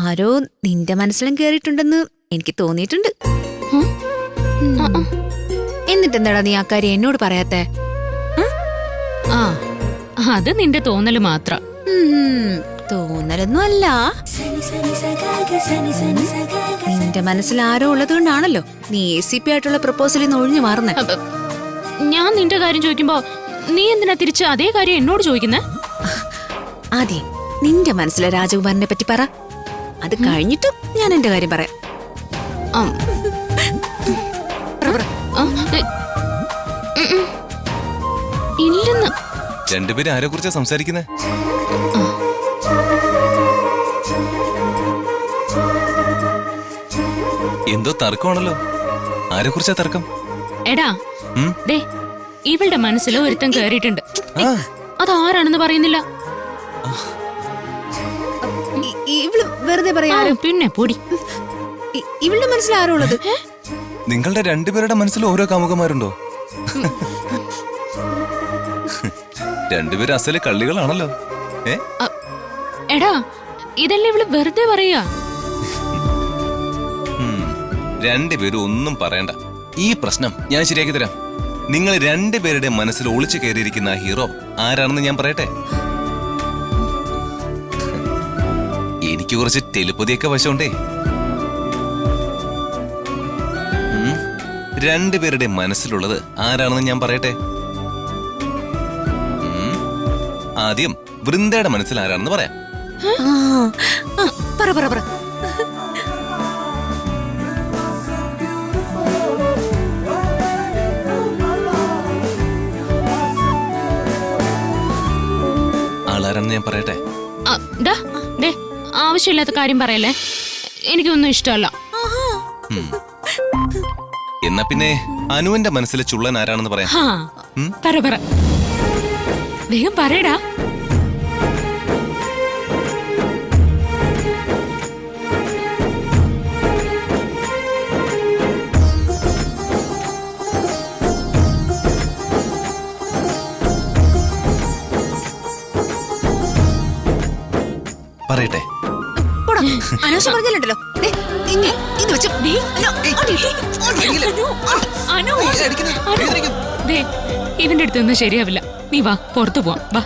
ആരോ നിന്റെ മനസ്സിലും കേറിയിട്ടുണ്ടെന്ന് എനിക്ക് തോന്നിയിട്ടുണ്ട്. എന്നിട്ടെന്താടാ നീ ആ കാര്യം എന്നോട് പറയാത്തെ? ആ അത് നിന്റെ തോന്നല് മാത്രം. തോന്നലൊന്നും അല്ല. നിന്റെ മനസ്സിൽ ആരോ ഉള്ളത് കൊണ്ടാണല്ലോ നീ ACP ആയിട്ടുള്ള പ്രപ്പോസലിൽ നിന്ന് ഒഴിഞ്ഞു മാറുന്നേ. ഞാൻ നിന്റെ കാര്യം ചോദിക്കുമ്പോ നീ എന്തിനാ തിരിച്ച് അതേ കാര്യം എന്നോട് ചോദിക്കുന്നേ? അതെ, നിന്റെ മനസ്സിലെ രാജകുമാരനെ പറ്റി പറ. അത് കഴിഞ്ഞിട്ട് ഞാൻ എന്റെ കാര്യം പറയാം. ഇല്ലെന്ന്. രണ്ടുപേരും ആരെ കുറിച്ചാ സംസാരിക്കുന്നേ? എന്തോ തർക്കമാണല്ലോ. ആരെ കുറിച്ചാ തർക്കം? എടാ ദേ, ഇവളുടെ മനസ്സിൽ ഒരുത്തം കേറിയിട്ടുണ്ട്. അതാരാണെന്ന് പറയുന്നില്ല. ഇവള് വെറുതെ പറയാ. പിന്നെ പൊടി. ഇവളുടെ മനസ്സിൽ ആരോ ഉള്ളത്? നിങ്ങളുടെ രണ്ടുപേരുടെ മനസ്സിൽ ഓരോ കാമുകന്മാരുണ്ടോ? രണ്ടുപേരും അസല് കള്ളികളാണല്ലോ. എടാ ഇതല്ലേ ഇവള് വെറുതെ പറയാ. രണ്ടുപേരും ഒന്നും പറയണ്ട. ഈ പ്രശ്നം ഞാൻ ശരിയാക്കി തരാം. നിങ്ങൾ രണ്ടുപേരുടെ മനസ്സിൽ ഒളിച്ചു കയറിയിരിക്കുന്ന ആ ഹീറോ ആരാണെന്ന് ഞാൻ പറയട്ടെ. എനിക്ക് കുറച്ച് ടെലിപ്പതിയൊക്കെ വശമുണ്ടേ. രണ്ടുപേരുടെ മനസ്സിലുള്ളത് ആരാണെന്ന് ഞാൻ പറയട്ടെ. ആദ്യം വൃന്ദയുടെ മനസ്സിൽ ആരാണെന്ന് പറയാം. പറ പറ പറ. ആളാരാണെന്ന് ഞാൻ പറയട്ടെ. ആവശ്യമില്ലാത്ത കാര്യം പറയല്ലേ. എനിക്കൊന്നും ഇഷ്ടമല്ല. എന്നാ പിന്നെ അനുവിന്റെ മനസ്സിലെ ചുള്ളൻ ആരാണെന്ന് പറയാം. പറ പറ, വേഗം പറയടാ. പറയട്ടെ. അനാവശ്യം പറഞ്ഞല്ലോ. ഇവന്റെ അടുത്ത് നിന്ന് ശരിയാവില്ല. നീ വാ, പുറത്തു പോവാം. വാ.